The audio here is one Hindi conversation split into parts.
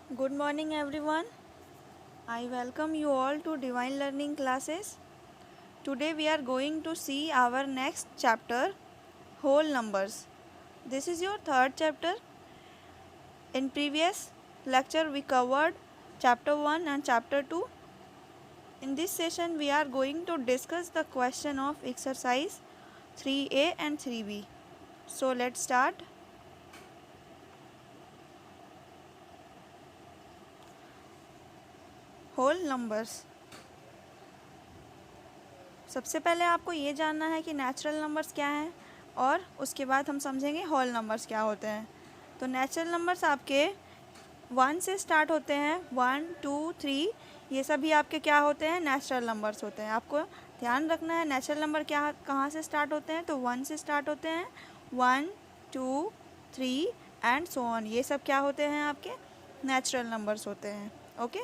Good morning, everyone. I welcome you all to Divine Learning classes. Today we are going to see our next chapter, whole numbers. This is your third chapter. In previous lecture we covered chapter 1 and chapter 2. In this session we are going to discuss the question of exercise 3A and 3B. So let's start. Whole numbers. सबसे पहले आपको ये जानना है कि नेचुरल नंबर्स क्या हैं और उसके बाद हम समझेंगे होल नंबर्स क्या होते हैं। तो नेचुरल नंबर्स आपके 1 से स्टार्ट होते हैं, 1 2 3 ये सभी आपके क्या होते हैं, नेचुरल नंबर्स होते हैं। आपको ध्यान रखना है नेचुरल नंबर क्या कहाँ से स्टार्ट होते हैं, तो 1 से स्टार्ट होते हैं, 1 2 3 एंड सो ऑन, ये सब क्या होते हैं आपके नेचुरल नंबर्स होते हैं। ओके,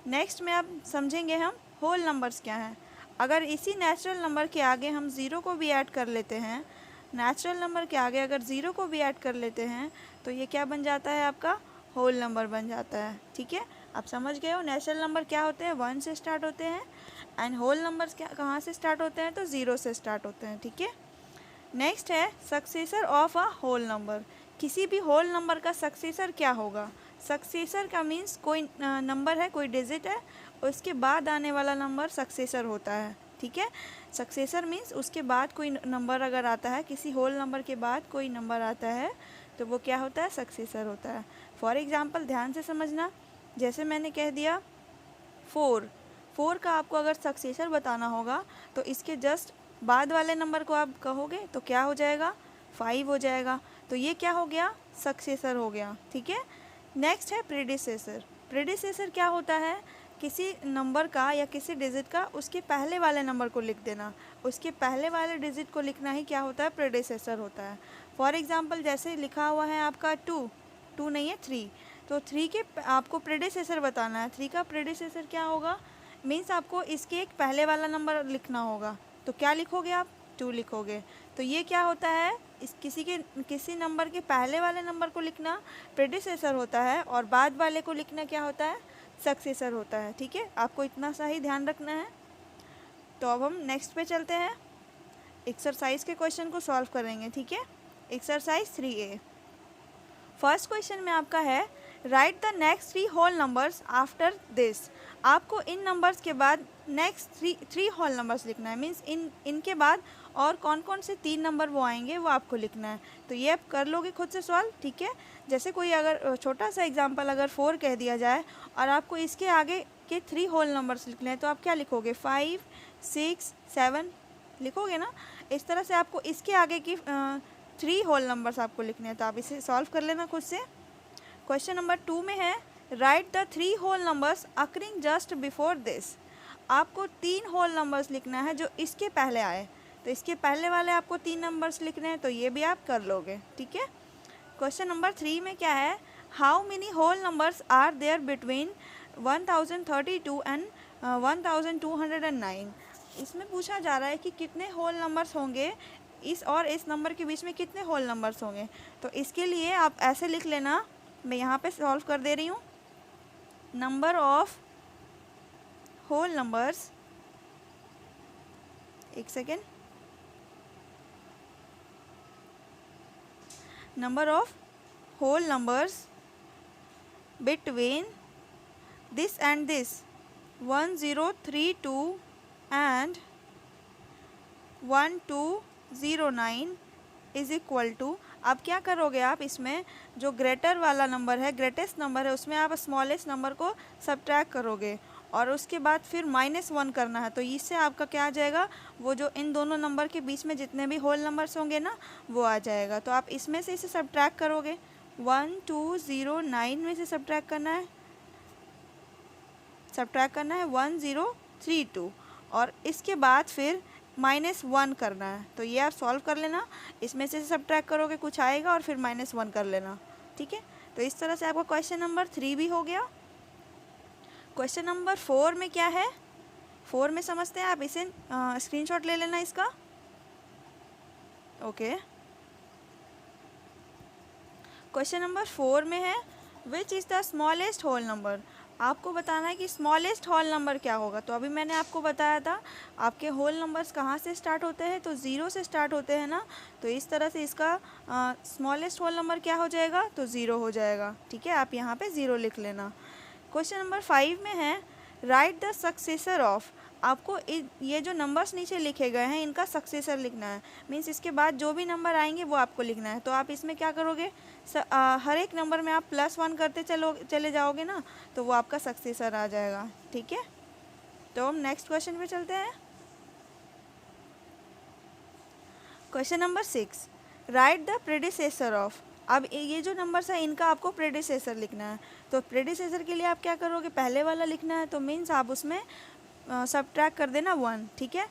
नेक्स्ट में अब समझेंगे हम होल नंबर्स क्या हैं। अगर इसी नेचुरल नंबर के आगे हम ज़ीरो को भी ऐड कर लेते हैं, नेचुरल नंबर के आगे अगर ज़ीरो को भी ऐड कर लेते हैं तो ये क्या बन जाता है, आपका होल नंबर बन जाता है। ठीक है, आप समझ गए हो नेचुरल नंबर क्या होते हैं, 1 से स्टार्ट होते हैं एंड होल नंबर्स क्या कहाँ से स्टार्ट होते हैं, तो 0 से स्टार्ट होते हैं। ठीक है, नेक्स्ट है successor of a whole number. किसी भी होल नंबर का सक्सेसर क्या होगा, सक्सेसर का मीन्स कोई नंबर है, कोई डिजिट है, उसके बाद आने वाला नंबर सक्सेसर होता है। ठीक है, सक्सेसर मीन्स उसके बाद कोई नंबर अगर आता है, किसी होल नंबर के बाद कोई नंबर आता है तो वो क्या होता है, सक्सेसर होता है। फॉर एग्ज़ाम्पल ध्यान से समझना, जैसे मैंने कह दिया 4 का आपको अगर सक्सेसर बताना होगा तो इसके जस्ट बाद वाले नंबर को आप कहोगे तो क्या हो जाएगा, 5 हो जाएगा। तो ये क्या हो गया, सक्सेसर हो गया। ठीक है, नेक्स्ट है प्रीडिसेसर। प्रीडिसेसर क्या होता है, किसी नंबर का या किसी डिजिट का उसके पहले वाले नंबर को लिख देना, उसके पहले वाले डिजिट को लिखना ही क्या होता है, प्रीडिसेसर होता है। फॉर एग्ज़ाम्पल जैसे लिखा हुआ है आपका 2 नहीं है 3, तो 3 के आपको प्रीडिसेसर बताना है। 3 का प्रीडिसेसर क्या होगा, मीन्स आपको इसके एक पहले वाला नंबर लिखना होगा, तो क्या लिखोगे आप, 2 लिखोगे। तो ये क्या होता है, इस किसी नंबर के पहले वाले नंबर को लिखना प्रीडिसेसर होता है और बाद वाले को लिखना क्या होता है, सक्सेसर होता है। ठीक है, आपको इतना सा ही ध्यान रखना है। तो अब हम नेक्स्ट पे चलते हैं, एक्सरसाइज के क्वेश्चन को सॉल्व करेंगे। ठीक है, एक्सरसाइज 3A। फर्स्ट क्वेश्चन में आपका है write the next 3 whole numbers after this. आपको इन नंबर्स के बाद नेक्स्ट थ्री होल नंबर्स लिखना है, मीन्स इनके बाद और कौन कौन से 3 नंबर वो आएंगे वो आपको लिखना है। तो ये आप कर लोगे खुद से सॉल्व। ठीक है, जैसे कोई अगर छोटा सा एग्जांपल अगर 4 कह दिया जाए और आपको इसके आगे के 3 होल नंबर्स लिखने हैं तो आप क्या लिखोगे, 5 6 7 लिखोगे ना। इस तरह से आपको इसके आगे की 3 होल नंबर्स आपको लिखने हैं, तो आप इसे सॉल्व कर लेना खुद से। क्वेश्चन नंबर 2 में है write the 3 whole numbers occurring just before this. आपको 3 होल नंबर्स लिखना है जो इसके पहले आए, तो इसके पहले वाले आपको 3 नंबर्स लिखने हैं, तो ये भी आप कर लोगे। ठीक है, क्वेश्चन नंबर 3 में क्या है, how many whole numbers are there between 1032 and 1209। इसमें पूछा जा रहा है कि कितने होल नंबर्स होंगे, इस और इस नंबर के बीच में कितने होल नंबर्स होंगे। तो इसके लिए आप ऐसे लिख लेना, मैं यहाँ पे सॉल्व कर दे रही हूँ, नंबर ऑफ होल नंबर्स, एक second, number of whole numbers between this and this 1032 and 1209 is equal to, अब क्या करोगे आप, इसमें जो ग्रेटर वाला नंबर है, ग्रेटेस्ट नंबर है, उसमें आप स्मॉलेस्ट नंबर को सब्ट्रैक्ट करोगे और उसके बाद फिर -1 करना है। तो इससे आपका क्या आ जाएगा, वो जो इन दोनों नंबर के बीच में जितने भी होल नंबर्स होंगे ना वो आ जाएगा। तो आप इसमें से इसे सब्ट्रैक्ट करोगे, 1209 में से सब्ट्रैक्ट करना है 1032 और इसके बाद फिर -1 करना है। तो ये आप सॉल्व कर लेना, इसमें से सब्ट्रैक्ट करोगे कुछ आएगा और फिर -1 कर लेना। ठीक है, तो इस तरह से आपका क्वेश्चन नंबर 3 भी हो गया। क्वेश्चन नंबर 4 में क्या है, 4 में समझते हैं, आप इसे स्क्रीनशॉट ले लेना इसका। ओके, क्वेश्चन नंबर 4 में है which is the smallest whole number. आपको बताना है कि स्मॉलेस्ट होल नंबर क्या होगा। तो अभी मैंने आपको बताया था आपके होल नंबर्स कहाँ से स्टार्ट होते हैं, तो ज़ीरो से स्टार्ट होते हैं ना। तो इस तरह से इसका स्मॉलेस्ट होल नंबर क्या हो जाएगा, तो ज़ीरो हो जाएगा। ठीक है, आप यहाँ पे ज़ीरो लिख लेना। क्वेश्चन नंबर 5 में है राइट द सक्सेसर ऑफ। आपको ये जो नंबर्स नीचे लिखे गए हैं इनका सक्सेसर लिखना है। मीन्स इसके बाद जो भी नंबर आएंगे वो आपको लिखना है। तो आप इसमें क्या करोगे, हर एक नंबर में आप +1 करते चले जाओगे ना, तो वो आपका सक्सेसर आ जाएगा। ठीक है, तो हम नेक्स्ट क्वेश्चन पे चलते हैं। Question number 6, right the predecessor of. अब ये जो नंबर्स है इनका आपको प्रेडिसेसर लिखना है। तो प्रेडिसेसर के लिए आप क्या करोगे, पहले वाला लिखना है। तो मीन्स आप उसमें सब्ट्रैक्ट कर देना 1। ठीक है,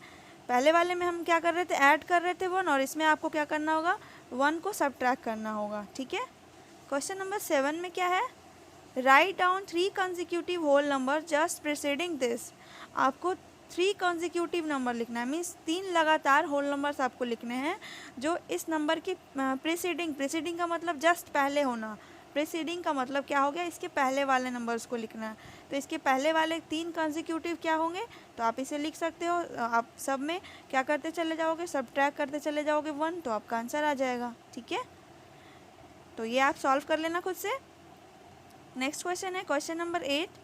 पहले वाले में हम क्या कर रहे थे, ऐड कर रहे थे 1, और इसमें आपको क्या करना होगा, 1 को सब्ट्रैक्ट करना होगा। ठीक है, क्वेश्चन नंबर 7 में क्या है, write down 3 consecutive whole number just preceding this. आपको 3 कंसेक्यूटिव नंबर लिखना है। मीन्स 3 लगातार होल नंबर्स आपको लिखने हैं जो इस नंबर की प्रीसीडिंग का मतलब जस्ट पहले होना। प्रीसीडिंग का मतलब क्या हो गया, इसके पहले वाले नंबर्स को लिखना है। तो इसके पहले वाले 3 कंसेक्यूटिव क्या होंगे, तो आप इसे लिख सकते हो। आप सब में क्या करते चले जाओगे, सब्ट्रैक्ट करते चले जाओगे 1, तो आपका आंसर आ जाएगा। ठीक है, तो ये आप सॉल्व कर लेना खुद से। नेक्स्ट क्वेश्चन है question number 8,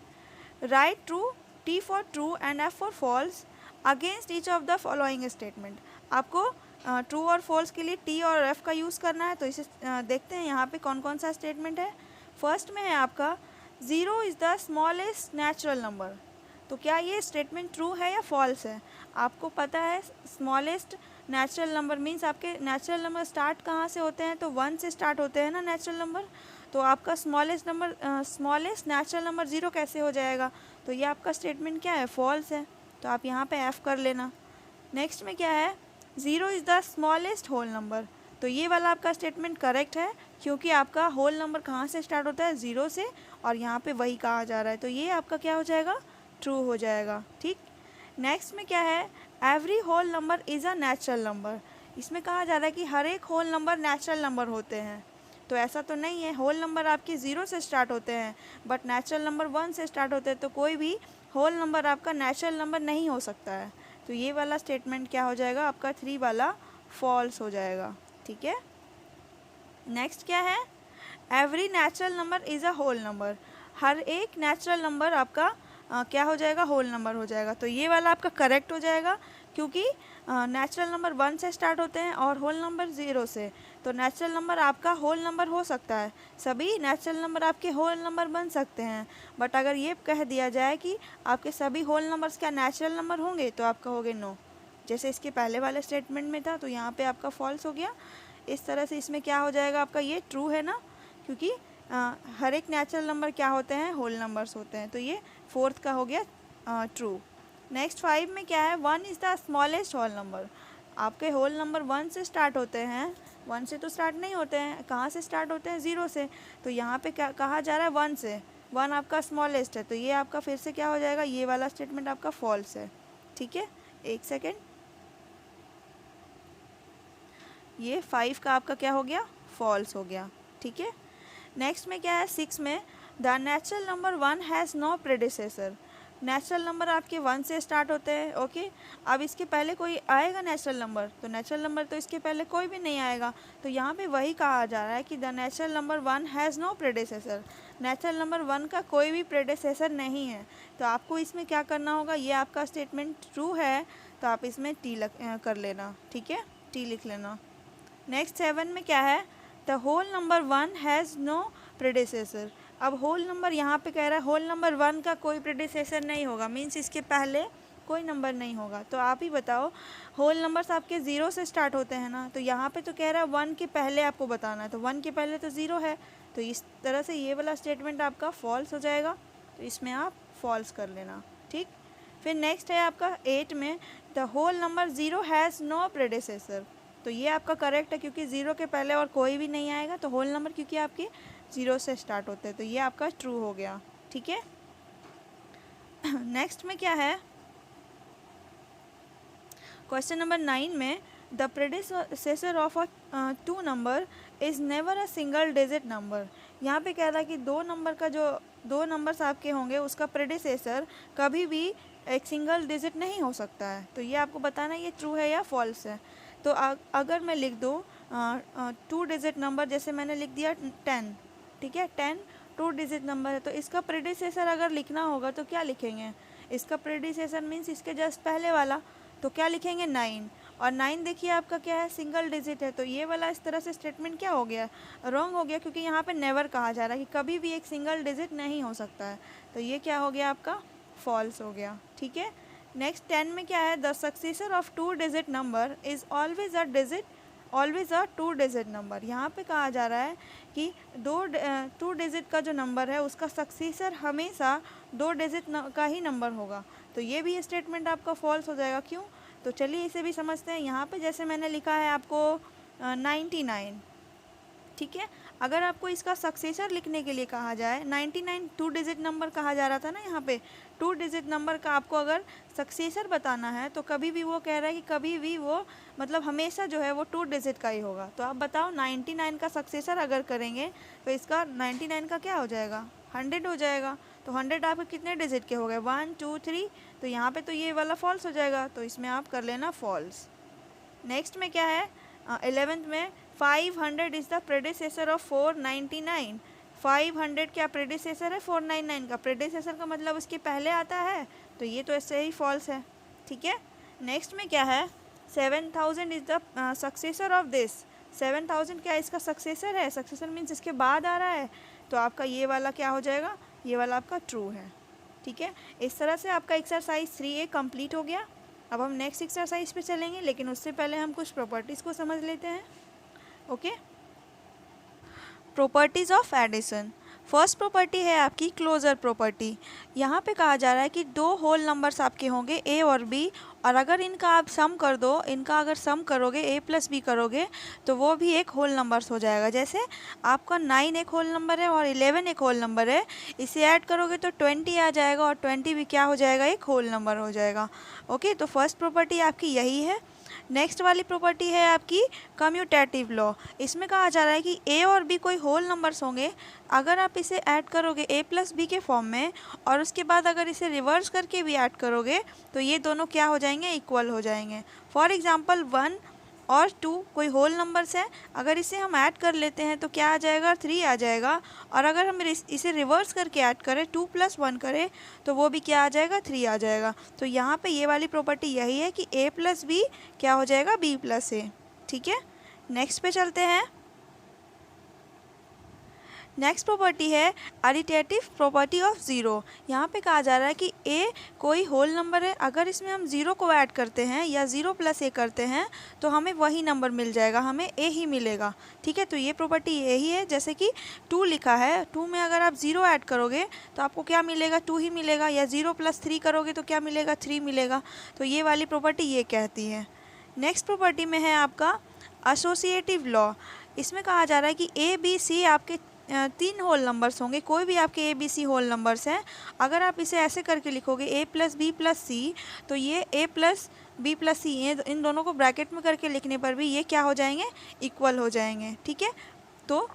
write true, T for true and F for false against each of the following statement. आपको ट्रू और फॉल्स के लिए T और F का यूज़ करना है। तो इसे देखते हैं यहाँ पे कौन कौन सा स्टेटमेंट है। फर्स्ट में है आपका 0 is the smallest natural number. तो क्या ये स्टेटमेंट ट्रू है या फॉल्स है। आपको पता है स्मॉलेस्ट नेचुरल नंबर मीन्स आपके नेचुरल नंबर स्टार्ट कहाँ से होते हैं, तो 1 से स्टार्ट होते हैं ना नेचुरल नंबर। तो आपका स्मॉलेस्ट नेचुरल नंबर 0 कैसे हो जाएगा। तो ये आपका स्टेटमेंट क्या है, फॉल्स है। तो आप यहाँ पे F कर लेना। नेक्स्ट में क्या है, 0 is the smallest whole number. तो ये वाला आपका स्टेटमेंट करेक्ट है, क्योंकि आपका होल नंबर कहाँ से स्टार्ट होता है, 0 से, और यहाँ पे वही कहा जा रहा है। तो ये आपका क्या हो जाएगा, ट्रू हो जाएगा। ठीक, नेक्स्ट में क्या है, every whole number is a natural number. इसमें कहा जा रहा है कि हर एक होल नंबर नेचुरल नंबर होते हैं। तो ऐसा तो नहीं है, होल नंबर आपके 0 से स्टार्ट होते हैं बट नेचुरल नंबर 1 से स्टार्ट होते हैं। तो कोई भी होल नंबर आपका नेचुरल नंबर नहीं हो सकता है। तो ये वाला स्टेटमेंट क्या हो जाएगा, आपका 3 वाला फॉल्स हो जाएगा। ठीक है, नेक्स्ट क्या है, every natural number is a whole number. हर एक नेचुरल नंबर आपका क्या हो जाएगा, होल नंबर हो जाएगा। तो ये वाला आपका करेक्ट हो जाएगा, क्योंकि नेचुरल नंबर 1 से स्टार्ट होते हैं और होल नंबर 0 से। तो नेचुरल नंबर आपका होल नंबर हो सकता है, सभी नेचुरल नंबर आपके होल नंबर बन सकते हैं। बट अगर ये कह दिया जाए कि आपके सभी होल नंबर्स क्या नेचुरल नंबर होंगे, तो आप कहोगे नो, जैसे इसके पहले वाले स्टेटमेंट में था। तो यहाँ पे आपका फॉल्स हो गया। इस तरह से इसमें क्या हो जाएगा, आपका ये ट्रू है ना, क्योंकि हर एक नेचुरल नंबर क्या होते हैं, होल नंबर्स होते हैं। तो ये 4th का हो गया ट्रू। नेक्स्ट 5 में क्या है, 1 is the smallest whole number. आपके होल नंबर 1 से स्टार्ट होते हैं, 1 से तो स्टार्ट नहीं होते हैं, कहाँ से स्टार्ट होते हैं, 0 से। तो यहाँ पे क्या कहा जा रहा है, 1 से, 1 आपका स्मॉलेस्ट है। तो ये आपका फिर से क्या हो जाएगा, ये वाला स्टेटमेंट आपका फॉल्स है। ठीक है, एक सेकेंड, ये 5 का आपका क्या हो गया, फॉल्स हो गया। ठीक है, नेक्स्ट में क्या है, 6 में the natural number 1 has no predecessor. Natural number आपके 1 से स्टार्ट होते हैं। ओके, अब इसके पहले कोई आएगा नेचुरल नंबर, तो नेचुरल नंबर तो इसके पहले कोई भी नहीं आएगा। तो यहाँ पे वही कहा जा रहा है कि the natural number 1 has no predecessor. Natural number 1 का कोई भी प्रेडिसेसर नहीं है। तो आपको इसमें क्या करना होगा, ये आपका स्टेटमेंट ट्रू है, तो आप इसमें टी कर लेना। ठीक है, टी लिख लेना। नेक्स्ट 7 में क्या है, the whole number 1 has no predecessor. अब होल नंबर यहाँ पे कह रहा है होल नंबर 1 का कोई प्रेडिसेसर नहीं होगा, मीन्स इसके पहले कोई नंबर नहीं होगा। तो आप ही बताओ, होल नंबर्स आपके 0 से स्टार्ट होते हैं ना, तो यहाँ पे तो कह रहा है 1 के पहले आपको बताना है, तो 1 के पहले तो 0 है। तो इस तरह से ये वाला स्टेटमेंट आपका फॉल्स हो जाएगा। तो इसमें आप फॉल्स कर लेना। ठीक, फिर नेक्स्ट है आपका 8 में the whole number 0 has no predecessor. तो ये आपका करेक्ट है, क्योंकि 0 के पहले और कोई भी नहीं आएगा। तो होल नंबर क्योंकि आपके 0 से स्टार्ट होते हैं, तो ये आपका ट्रू हो गया। ठीक है, नेक्स्ट में क्या है, क्वेश्चन नंबर 9 में the predecessor of a 2 number is never a single digit number. यहाँ पे कह रहा है कि दो नंबर्स आपके होंगे उसका प्रेडिसेसर कभी भी एक सिंगल डिजिट नहीं हो सकता है। तो ये आपको बताना है ये ट्रू है या फॉल्स है। तो अगर मैं लिख दूँ 2 डिजिट नंबर, जैसे मैंने लिख दिया 10, ठीक है, 10 2 डिजिट नंबर है, तो इसका प्रेडिसेसर अगर लिखना होगा तो क्या लिखेंगे? इसका प्रेडिसेसर मीन्स इसके जस्ट पहले वाला, तो क्या लिखेंगे? 9। और 9 देखिए आपका क्या है? सिंगल डिजिट है। तो ये वाला इस तरह से स्टेटमेंट क्या हो गया? रॉन्ग हो गया, क्योंकि यहाँ पे नेवर कहा जा रहा है कि कभी भी एक सिंगल डिजिट नहीं हो सकता है। तो ये क्या हो गया आपका? फॉल्स हो गया। ठीक है, नेक्स्ट 10 में क्या है? The successor of 2 digit number is always a 2 digit number. यहाँ पे कहा जा रहा है कि 2 डिजिट का जो नंबर है उसका सक्सेसर हमेशा 2 डिजिट का ही नंबर होगा। तो ये भी स्टेटमेंट आपका फॉल्स हो जाएगा। क्यों? तो चलिए इसे भी समझते हैं। यहाँ पे जैसे मैंने लिखा है आपको 99, ठीक है, अगर आपको इसका सक्सेसर लिखने के लिए कहा जाए, 99 2 डिजिट नंबर कहा जा रहा था ना, यहाँ पे 2 डिजिट नंबर का आपको अगर सक्सेसर बताना है तो कभी भी वो कह रहा है कि कभी भी वो मतलब हमेशा जो है वो 2 डिजिट का ही होगा। तो आप बताओ 99 का सक्सेसर अगर करेंगे तो इसका 99 का क्या हो जाएगा? 100 हो जाएगा। तो 100 आपके कितने डिजिट के हो गए? 1 2 3। तो यहाँ पे तो ये वाला फॉल्स हो जाएगा, तो इसमें आप कर लेना फॉल्स। नेक्स्ट में क्या है? 11th में 500 इज़ द प्रेडिसेसर ऑफ 499। 500 क्या प्रेडिसेसर है? 499 का। प्रेडिसेसर का मतलब उसके पहले आता है, तो ये तो ऐसे ही फॉल्स है। ठीक है, नेक्स्ट में क्या है? 7000 is the successor of this. 7000 क्या इसका सक्सेसर है? सक्सेसर मीन्स इसके बाद आ रहा है, तो आपका ये वाला क्या हो जाएगा? ये वाला आपका ट्रू है। ठीक है, इस तरह से आपका एक्सरसाइज 3A कंप्लीट हो गया। अब हम नेक्स्ट एक्सरसाइज पे चलेंगे, लेकिन उससे पहले हम कुछ प्रॉपर्टीज़ को समझ लेते हैं। Okay, properties of addition. First property है आपकी क्लोजर प्रॉपर्टी। यहाँ पे कहा जा रहा है कि 2 होल नंबर्स आपके होंगे ए और बी, और अगर इनका आप सम कर दो, इनका अगर सम करोगे ए प्लस बी करोगे तो वो भी एक होल नंबर्स हो जाएगा। जैसे आपका 9 एक होल नंबर है और 11 एक होल नंबर है, इसे ऐड करोगे तो 20 आ जाएगा, और 20 भी क्या हो जाएगा? एक होल नंबर हो जाएगा। ओके, तो फर्स्ट प्रॉपर्टी आपकी यही है। नेक्स्ट वाली प्रॉपर्टी है आपकी कम्यूटेटिव लॉ। इसमें कहा जा रहा है कि ए और बी कोई होल नंबर्स होंगे, अगर आप इसे ऐड करोगे ए प्लस बी के फॉर्म में, और उसके बाद अगर इसे रिवर्स करके भी ऐड करोगे तो ये दोनों क्या हो जाएंगे? इक्वल हो जाएंगे। फॉर एग्जांपल 1 और 2 कोई होल नंबर्स हैं, अगर इसे हम ऐड कर लेते हैं तो क्या आ जाएगा? 3 आ जाएगा। और अगर हम इसे रिवर्स करके ऐड करें, 2 + 1 करें, तो वो भी क्या आ जाएगा? 3 आ जाएगा। तो यहाँ पे ये वाली प्रॉपर्टी यही है कि a + b क्या हो जाएगा? b + a। ठीक है, नेक्स्ट पे चलते हैं। नेक्स्ट प्रॉपर्टी है एडिटिव प्रॉपर्टी ऑफ ज़ीरो। यहाँ पे कहा जा रहा है कि a कोई होल नंबर है, अगर इसमें हम ज़ीरो को ऐड करते हैं या 0 + a करते हैं तो हमें वही नंबर मिल जाएगा, हमें a ही मिलेगा। ठीक है, तो ये प्रॉपर्टी यही है। जैसे कि 2 लिखा है, 2 में अगर आप 0 ऐड करोगे तो आपको क्या मिलेगा? 2 ही मिलेगा, या 0 + 3 करोगे तो क्या मिलेगा? 3 मिलेगा। तो ये वाली प्रॉपर्टी ये कहती है। नेक्स्ट प्रॉपर्टी में है आपका एसोसिएटिव लॉ। इसमें कहा जा रहा है कि a b c आपके 3 होल नंबर्स होंगे, कोई भी आपके A B C whole numbers हैं। अगर आप इसे ऐसे करके लिखोगे a + b + c, तो ये a + b + c, इन दोनों को ब्रैकेट में करके लिखने पर भी ये क्या हो जाएंगे? इक्वल हो जाएंगे। ठीक है, तो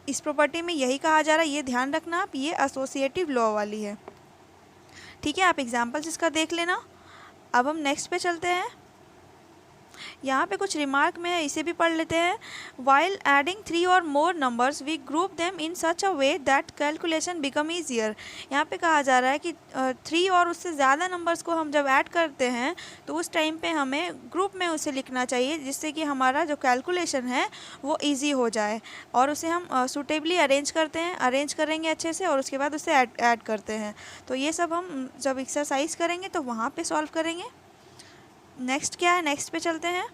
इस प्रॉपर्टी में यही कहा जा रहा है, ये ध्यान रखना आप, ये एसोसिएटिव लॉ वाली है। ठीक है, आप एग्जाम्पल्स इसका देख लेना। अब हम नेक्स्ट पे चलते हैं। यहाँ पे कुछ रिमार्क में है, इसे भी पढ़ लेते हैं। वाइल एडिंग 3 और more numbers we group them in such a way that calculation become easier. यहाँ पे कहा जा रहा है कि 3 और उससे ज़्यादा नंबर्स को हम जब ऐड करते हैं तो उस टाइम पे हमें ग्रुप में उसे लिखना चाहिए, जिससे कि हमारा जो कैलकुलेशन है वो ईजी हो जाए, और उसे हम सूटेबली अरेंज करते हैं, अरेंज करेंगे अच्छे से, और उसके बाद उसे ऐड करते हैं। तो ये सब हम जब एक्सरसाइज करेंगे तो वहाँ पर सॉल्व करेंगे। नेक्स्ट क्या है? नेक्स्ट पे चलते हैं।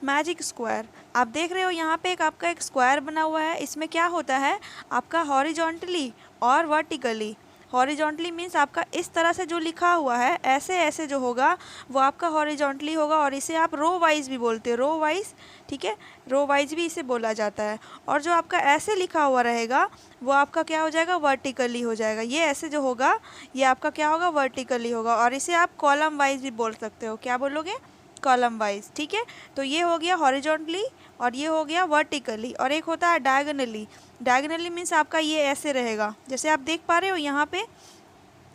Magic square. आप देख रहे हो यहाँ पे आपका एक स्क्वायर बना हुआ है। इसमें क्या होता है? आपका हॉरिजॉन्टली और वर्टिकली। हॉरिजॉन्टली मीन्स आपका इस तरह से जो लिखा हुआ है, ऐसे ऐसे जो होगा वो आपका हॉरिजॉन्टली होगा, और इसे आप रो वाइज भी बोलते हो, रो वाइज। ठीक है, रो वाइज भी इसे बोला जाता है। और जो आपका ऐसे लिखा हुआ रहेगा वो आपका क्या हो जाएगा? वर्टिकली हो जाएगा। ये ऐसे जो होगा ये आपका क्या होगा? वर्टिकली होगा। और इसे आप कॉलम वाइज भी बोल सकते हो। क्या बोलोगे? कॉलम वाइज, ठीक है। तो ये हो गया हॉरिजॉन्टली और ये हो गया वर्टिकली, और एक होता है डायगोनली। डायगोनली मीन्स आपका ये ऐसे रहेगा, जैसे आप देख पा रहे हो यहाँ पे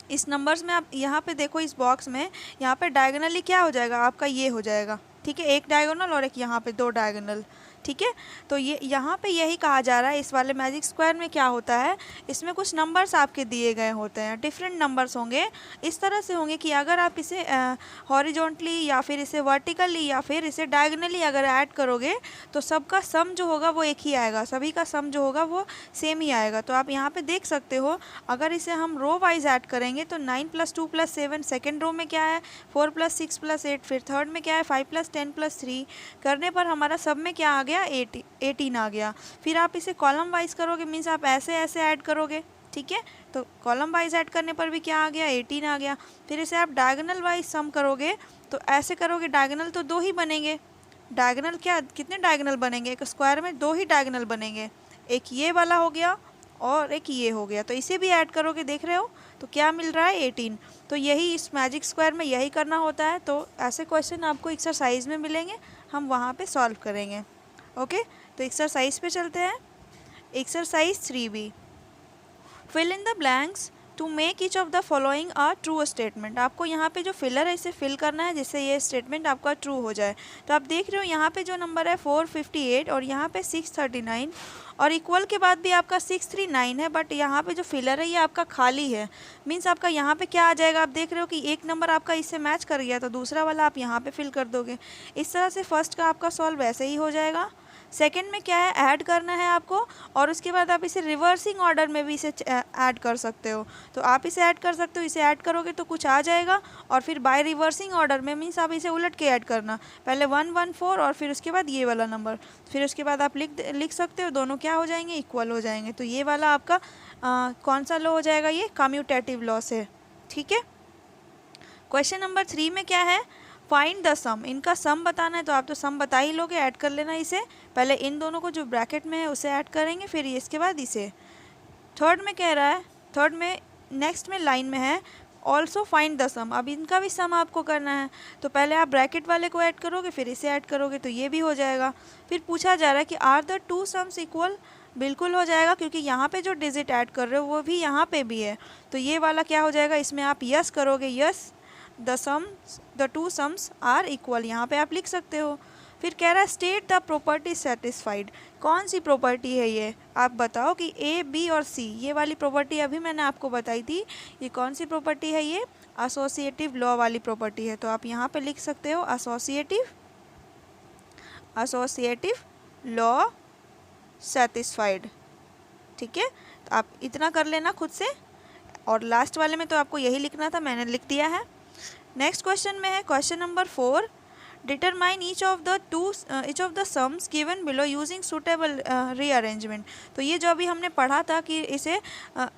इस नंबर्स में। आप यहाँ पे देखो इस बॉक्स में, यहाँ पे डायगोनली क्या हो जाएगा आपका, ये हो जाएगा, ठीक है। एक डायगोनल और एक यहाँ पे दो डायगोनल, ठीक है। तो ये यहाँ पे यही कहा जा रहा है, इस वाले मैजिक स्क्वायर में क्या होता है, इसमें कुछ नंबर्स आपके दिए गए होते हैं, डिफरेंट नंबर्स होंगे। इस तरह से होंगे कि अगर आप इसे हॉरिजॉन्टली या फिर इसे वर्टिकली या फिर इसे डायगोनली अगर ऐड करोगे तो सबका सम जो होगा वो एक ही आएगा, सभी का सम जो होगा वो सेम ही आएगा। तो आप यहाँ पे देख सकते हो, अगर इसे हम रो वाइज ऐड करेंगे तो 9 + 2 + 7, सेकेंड रो में क्या है 4 + 6 + 8, फिर थर्ड में क्या है 5 + 10 + 3 करने पर हमारा सब में क्या आ गया 18 आ गया। फिर आप इसे कॉलम वाइज करोगे, मीन्स आप ऐसे ऐसे ऐड करोगे, ठीक है। तो कॉलम वाइज ऐड करने पर भी क्या आ गया 18 आ गया। फिर इसे आप डायगोनल वाइज सम करोगे तो ऐसे करोगे, डायगोनल तो दो ही बनेंगे। डायगोनल क्या, कितने डायगोनल बनेंगे, एक स्क्वायर में दो ही डायगोनल बनेंगे, एक ये वाला हो गया और एक ये हो गया। तो इसे भी ऐड करोगे, देख रहे हो, तो क्या मिल रहा है 18। तो यही इस मैजिक स्क्वायर में यही करना होता है। तो ऐसे क्वेश्चन आपको एक्सरसाइज में मिलेंगे, हम वहाँ पे सॉल्व करेंगे। ओके, तो एक्सरसाइज पे चलते हैं। Exercise 3B, fill in the blanks to make each of the following a true statement. आपको यहाँ पे जो फिलर है इसे फिल करना है जिससे ये स्टेटमेंट आपका ट्रू हो जाए। तो आप देख रहे हो यहाँ पे जो नंबर है 458 और यहाँ पे 639 और इक्वल के बाद भी आपका 639 है, बट यहाँ पे जो फिलर है ये आपका खाली है। मीन्स आपका यहाँ पे क्या आ जाएगा, आप देख रहे हो कि एक नंबर आपका इससे मैच कर गया तो दूसरा वाला आप यहाँ पे फिल कर दोगे। इस तरह से फर्स्ट का आपका सॉल्व वैसे ही हो जाएगा। सेकंड में क्या है, ऐड करना है आपको, और उसके बाद आप इसे रिवर्सिंग ऑर्डर में भी इसे ऐड कर सकते हो। तो आप इसे ऐड कर सकते हो, इसे ऐड करोगे तो कुछ आ जाएगा, और फिर बाय रिवर्सिंग ऑर्डर में मीन्स आप इसे उलट के ऐड करना, पहले 114 और फिर उसके बाद ये वाला नंबर, फिर उसके बाद आप लिख सकते हो, दोनों क्या हो जाएंगे, इक्वल हो जाएंगे। तो ये वाला आपका कौन सा लॉ हो जाएगा, ये कम्यूटेटिव लॉ से, ठीक है। क्वेश्चन नंबर 3 में क्या है, फाइंड द सम। इनका सम बताना है, तो आप तो सम बता ही लोगे, ऐड कर लेना इसे। पहले इन दोनों को जो ब्रैकेट में है उसे ऐड करेंगे, फिर इसके बाद इसे। थर्ड में कह रहा है, थर्ड में नेक्स्ट में लाइन में है ऑल्सो फाइंड द सम। अब इनका भी सम आपको करना है, तो पहले आप ब्रैकेट वाले को ऐड करोगे, फिर इसे ऐड करोगे, तो ये भी हो जाएगा। फिर पूछा जा रहा है कि आर द टू समस इक्वल। बिल्कुल हो जाएगा, क्योंकि यहाँ पे जो डिजिट ऐड कर रहे हो वो भी यहाँ पे भी है, तो ये वाला क्या हो जाएगा, इसमें आप यस करोगे, yes the two sums are equal, यहाँ पे आप लिख सकते हो। फिर कह रहा है स्टेट द प्रॉपर्टी सेटिस्फाइड। कौन सी प्रॉपर्टी है ये, आप बताओ कि ए, बी और सी, ये वाली प्रॉपर्टी अभी मैंने आपको बताई थी, ये कौन सी प्रॉपर्टी है, ये एसोसिएटिव लॉ वाली प्रॉपर्टी है। तो आप यहाँ पे लिख सकते हो एसोसिएटिव लॉ सेटिस्फाइड, ठीक है। तो आप इतना कर लेना खुद से, और लास्ट वाले में तो आपको यही लिखना था, मैंने लिख दिया है। नेक्स्ट क्वेश्चन में है question number 4, determine each of the sums given below using suitable rearrangement. तो ये जो अभी हमने पढ़ा था कि इसे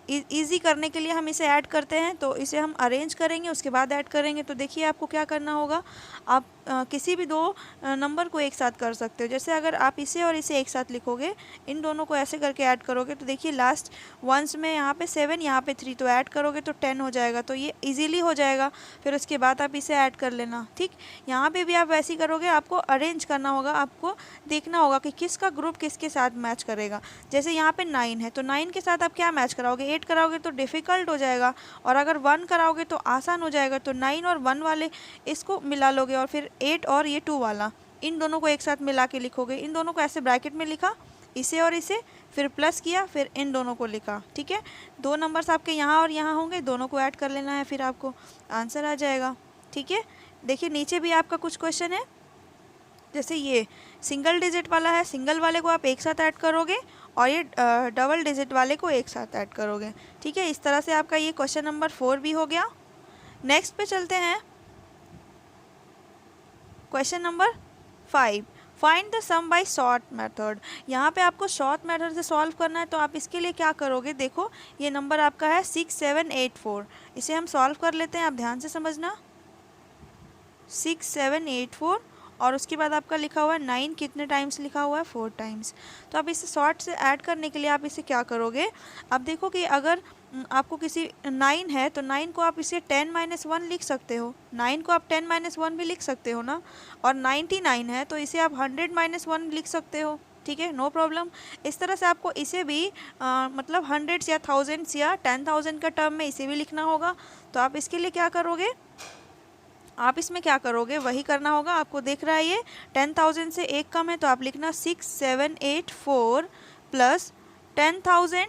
इजी करने के लिए हम इसे ऐड करते हैं, तो इसे हम अरेंज करेंगे उसके बाद ऐड करेंगे। तो देखिए आपको क्या करना होगा, आप किसी भी दो नंबर को एक साथ कर सकते हो। जैसे अगर आप इसे और इसे एक साथ लिखोगे, इन दोनों को ऐसे करके ऐड करोगे, तो देखिए लास्ट वंस में यहाँ पे 7 यहाँ पे 3, तो ऐड करोगे तो 10 हो जाएगा, तो ये इजीली हो जाएगा। फिर उसके बाद आप इसे ऐड कर लेना, ठीक। यहाँ पे भी आप वैसे ही करोगे, आपको अरेंज करना होगा, आपको देखना होगा कि किसका ग्रुप किसके साथ मैच करेगा। जैसे यहाँ पे 9 है, तो 9 के साथ आप क्या मैच कराओगे, 8 कराओगे तो डिफ़िकल्ट हो जाएगा, और अगर 1 कराओगे तो आसान हो जाएगा। तो 9 और 1 वाले इसको मिला लोगे, और फिर 8 और ये 2 वाला, इन दोनों को एक साथ मिला के लिखोगे। इन दोनों को ऐसे ब्रैकेट में लिखा, इसे और इसे, फिर प्लस किया, फिर इन दोनों को लिखा, ठीक है। दो नंबर्स आपके यहाँ और यहाँ होंगे, दोनों को ऐड कर लेना है, फिर आपको आंसर आ जाएगा, ठीक है। देखिए नीचे भी आपका कुछ क्वेश्चन है, जैसे ये सिंगल डिजिट वाला है, सिंगल वाले को आप एक साथ ऐड करोगे, और ये डबल डिजिट वाले को एक साथ ऐड करोगे, ठीक है। इस तरह से आपका ये क्वेश्चन नंबर 4 भी हो गया। नेक्स्ट पे चलते हैं, question number 5, find the sum by short method. यहाँ पे आपको शॉर्ट मेथड से सॉल्व करना है, तो आप इसके लिए क्या करोगे, देखो ये नंबर आपका है 6784, इसे हम सॉल्व कर लेते हैं, आप ध्यान से समझना। 6784, और उसके बाद आपका लिखा हुआ है 9 कितने टाइम्स लिखा हुआ है 4 टाइम्स। तो अब इसे शॉर्ट से ऐड करने के लिए आप इसे क्या करोगे, अब देखो कि अगर आपको किसी 9 है तो 9 को आप इसे 10 - 1 लिख सकते हो, 9 को आप 10 - 1 भी लिख सकते हो ना। और 99 है तो इसे आप 100 - 1 लिख सकते हो, ठीक है, नो प्रॉब्लम। इस तरह से आपको इसे भी मतलब हंड्रेड्स या थाउजेंड्स या 10,000 का टर्म में इसे भी लिखना होगा। तो आप इसके लिए क्या करोगे, आप इसमें क्या करोगे वही करना होगा। आपको देख रहा है ये 10,000 से एक कम है तो आप लिखना 6784 प्लस 10,000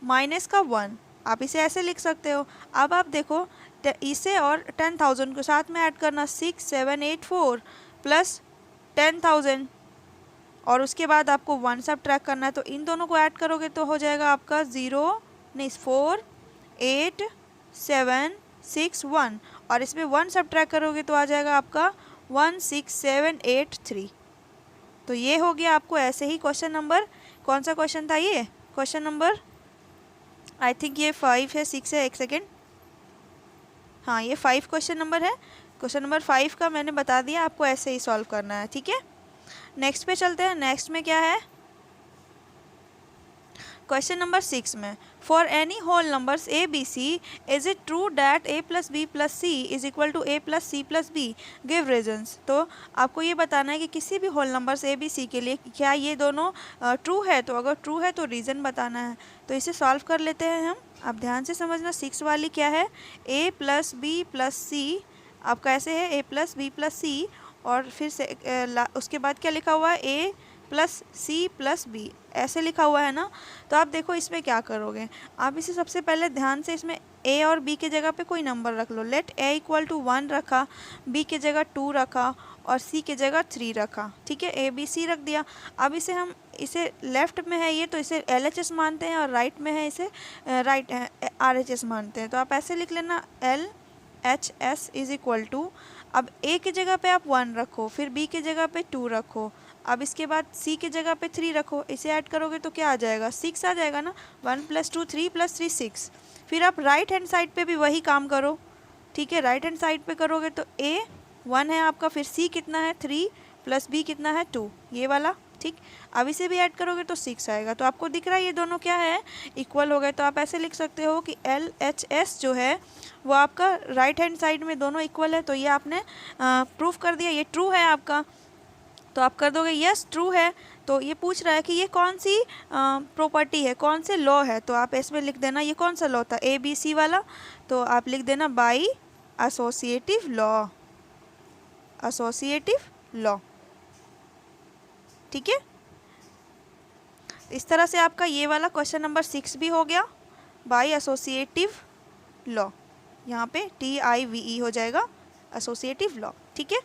माइनस का 1, आप इसे ऐसे लिख सकते हो। अब आप देखो इसे और 10,000 को साथ में ऐड करना 6784 प्लस 10,000 और उसके बाद आपको 1 सब ट्रैक करना है। तो इन दोनों को ऐड करोगे तो हो जाएगा आपका 4 8 7 6 1 और इसमें 1 सब ट्रैक करोगे तो आ जाएगा आपका 16783। तो ये हो गया आपको ऐसे ही क्वेश्चन नंबर, कौन सा क्वेश्चन था ये, क्वेश्चन नंबर आई थिंक ये 5 है 6 है, एक सेकेंड, हाँ ये 5 क्वेश्चन नंबर है। क्वेश्चन नंबर 5 का मैंने बता दिया, आपको ऐसे ही सॉल्व करना है, ठीक है। नेक्स्ट पे चलते हैं। नेक्स्ट में क्या है, क्वेश्चन नंबर 6 में for any whole numbers A B C is it true that a + b + c is equal to a + c + b, give reasons. तो आपको ये बताना है कि किसी भी whole numbers A B C के लिए क्या ये दोनों ट्रू है, तो अगर ट्रू है तो रीज़न बताना है। तो इसे सॉल्व कर लेते हैं हम। आप ध्यान से समझना, 6 वाली क्या है, a + b + c, आपका ऐसे है a + b + c और फिर से उसके बाद क्या लिखा हुआ है a + c + b, ऐसे लिखा हुआ है ना। तो आप देखो इसमें क्या करोगे, आप इसे सबसे पहले ध्यान से इसमें a और b के जगह पे कोई नंबर रख लो। लेट a = 1 रखा, b के जगह 2 रखा और c के जगह 3 रखा, ठीक है, a b c रख दिया। अब इसे हम इसे लेफ़्ट में है ये तो इसे LHS मानते हैं और राइट में है इसे राइट RHS मानते हैं। तो आप ऐसे लिख लेना LHS इज इक्वल टू, अब a की जगह पे आप 1 रखो, फिर b की जगह पे 2 रखो, अब इसके बाद c की जगह पे 3 रखो, इसे ऐड करोगे तो क्या आ जाएगा 6 आ जाएगा ना, 1 + 2 3 + 3 6। फिर आप राइट हैंड साइड पे भी वही काम करो, ठीक है, राइट हैंड साइड पे करोगे तो a 1 है आपका, फिर c कितना है 3 प्लस b कितना है 2, ये वाला, ठीक। अब इसे भी ऐड करोगे तो 6 आएगा। तो आपको दिख रहा है ये दोनों क्या है, इक्वल हो गए। तो आप ऐसे लिख सकते हो कि LHS जो है वो आपका राइट हैंड साइड में दोनों इक्वल है। तो ये आपने प्रूफ कर दिया, ये ट्रू है आपका। तो आप कर दोगे यस ट्रू है। तो ये पूछ रहा है कि ये कौन सी प्रॉपर्टी है, कौन से लॉ है, तो आप इसमें लिख देना ये कौन सा लॉ था, ABC वाला। तो आप लिख देना by associative law, associative law, ठीक है। इस तरह से आपका ये वाला क्वेश्चन नंबर 6 भी हो गया, बाय एसोसिएटिव लॉ, यहाँ पे TIVE हो जाएगा, एसोसिएटिव लॉ, ठीक है।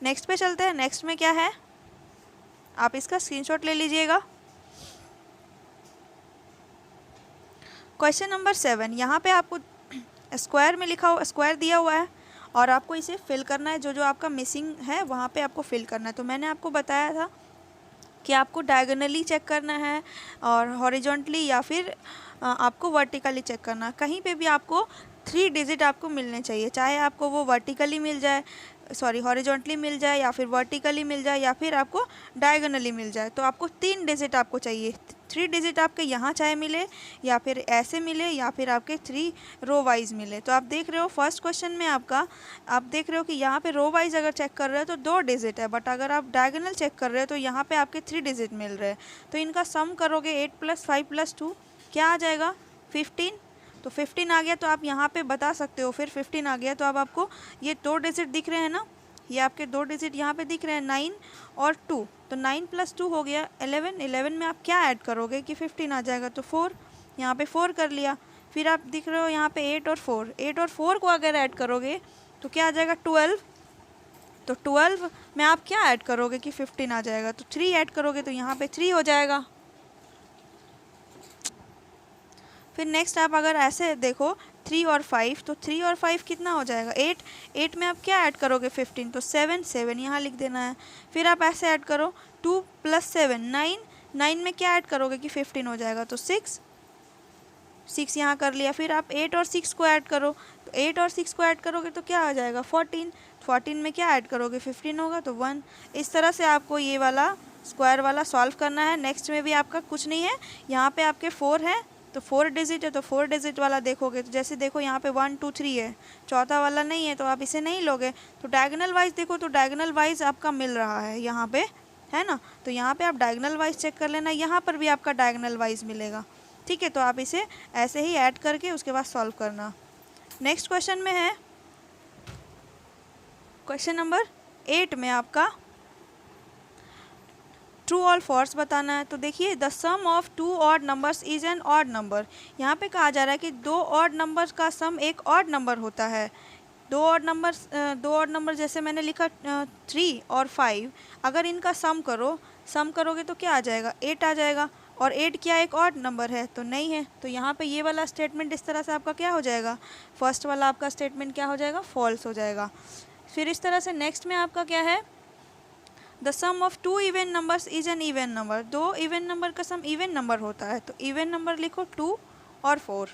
नेक्स्ट पे चलते हैं। नेक्स्ट में क्या है, आप इसका स्क्रीनशॉट ले लीजिएगा। क्वेश्चन नंबर 7, यहाँ पे आपको स्क्वायर में लिखा हुआ, स्क्वायर दिया हुआ है और आपको इसे फिल करना है, जो जो आपका मिसिंग है वहाँ पे आपको फिल करना है। तो मैंने आपको बताया था कि आपको डायगोनली चेक करना है और हॉरिजॉन्टली या फिर आपको वर्टिकली चेक करना है। कहीं पे भी आपको 3 डिजिट आपको मिलने चाहिए, चाहे आपको वो वर्टिकली मिल जाए, सॉरी हॉरिजॉन्टली मिल जाए या फिर वर्टिकली मिल जाए या फिर आपको डायगोनली मिल जाए। तो आपको 3 डिजिट आपको चाहिए, 3 डिजिट आपके यहाँ चाहे मिले या फिर ऐसे मिले या फिर आपके 3 रो वाइज मिले। तो आप देख रहे हो फर्स्ट क्वेश्चन में आपका, आप देख रहे हो कि यहाँ पे रो वाइज अगर चेक कर रहे हो तो 2 डिजिट है, बट अगर आप डायगोनल चेक कर रहे हो तो यहाँ पे आपके 3 डिजिट मिल रहे हैं। तो इनका सम करोगे 8 + 5 + 2 क्या आ जाएगा 15। तो 15 आ गया तो आप यहाँ पे बता सकते हो, फिर 15 आ गया तो अब आपको ये 2 डिजिट दिख रहे हैं ना, ये आपके 2 डिजिट यहाँ पे दिख रहे हैं 9 और 2, तो 9 + 2 हो गया 11। 11 में आप क्या ऐड करोगे कि 15 आ जाएगा, तो 4, यहाँ पे 4 कर लिया। फिर आप दिख रहे हो यहाँ पे 8 और 4, 8 और 4 को अगर ऐड करोगे तो क्या आ जाएगा 12। तो 12 में आप क्या ऐड करोगे कि 15 आ जाएगा, तो 3 ऐड करोगे तो यहाँ पे 3 हो जाएगा। फिर नेक्स्ट आप अगर ऐसे देखो 3 और 5, तो 3 और 5 कितना हो जाएगा 8, 8 में आप क्या ऐड करोगे 15, तो 7, 7 यहाँ लिख देना है। फिर आप ऐसे ऐड करो 2 + 7 9, 9 में क्या ऐड करोगे कि 15 हो जाएगा, तो 6, 6 यहाँ कर लिया, फिर आप 8 और 6 को ऐड करो, तो 8 और 6 को ऐड करोगे तो क्या आ जाएगा 14, 14 में क्या ऐड करोगे 15 होगा तो 1। इस तरह से आपको ये वाला स्क्वायर वाला सॉल्व करना है। नेक्स्ट में भी आपका कुछ नहीं है, यहाँ पे आपके 4 है तो 4 डिजिट है, तो 4 डिजिट वाला देखोगे तो जैसे देखो यहाँ पे 1 2 3 है, चौथा वाला नहीं है तो आप इसे नहीं लोगे। तो डायगोनल वाइज देखो तो डायगोनल वाइज आपका मिल रहा है यहाँ पे, है ना, तो यहाँ पे आप डायगोनल वाइज चेक कर लेना, यहाँ पर भी आपका डायगोनल वाइज मिलेगा। ठीक है, तो आप इसे ऐसे ही ऐड करके उसके बाद सॉल्व करना। नेक्स्ट क्वेश्चन में है क्वेश्चन नंबर 8 में आपका ट्रू और फॉल्स बताना है। तो देखिए the sum of 2 odd numbers is an odd number. यहाँ पे कहा जा रहा है कि 2 ऑड नंबर का सम एक ऑड नंबर होता है। दो ऑड नंबर जैसे मैंने लिखा 3 और 5, अगर इनका सम करोगे तो क्या आ जाएगा 8 आ जाएगा। और 8 क्या एक ऑड नंबर है तो नहीं है, तो यहाँ पे ये वाला स्टेटमेंट इस तरह से आपका क्या हो जाएगा, फर्स्ट वाला आपका स्टेटमेंट क्या हो जाएगा फॉल्स हो जाएगा। फिर इस तरह से नेक्स्ट में आपका क्या है, the sum of 2 even numbers is an even number. 2 even number का सम इवन नंबर होता है, तो इवन नंबर लिखो 2 और 4,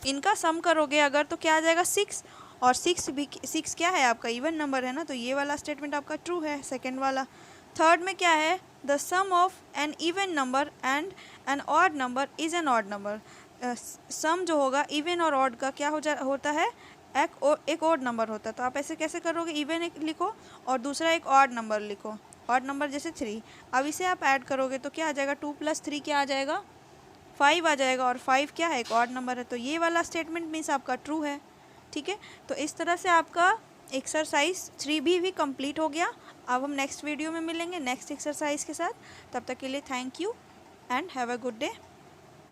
इनका सम करोगे अगर तो क्या आ जाएगा 6, और 6 क्या है आपका इवन नंबर है ना, तो ये वाला स्टेटमेंट आपका ट्रू है सेकेंड वाला। थर्ड में क्या है, the sum of an even number and an odd number is an odd number. Sum जो होगा इवन और ऑड का क्या होता है एक ऑड नंबर होता है, तो आप ऐसे कैसे करोगे, इवन एक लिखो और दूसरा एक ऑड नंबर लिखो, ऑड नंबर जैसे 3। अब इसे आप ऐड करोगे तो क्या आ जाएगा 2 + 3 क्या आ जाएगा 5 आ जाएगा, और 5 क्या है एक ऑड नंबर है, तो ये वाला स्टेटमेंट मीन्स आपका ट्रू है। ठीक है, तो इस तरह से आपका एक्सरसाइज 3 भी कंप्लीट हो गया। अब हम नेक्स्ट वीडियो में मिलेंगे नेक्स्ट एक्सरसाइज के साथ, तब तक के लिए thank you and have a good day.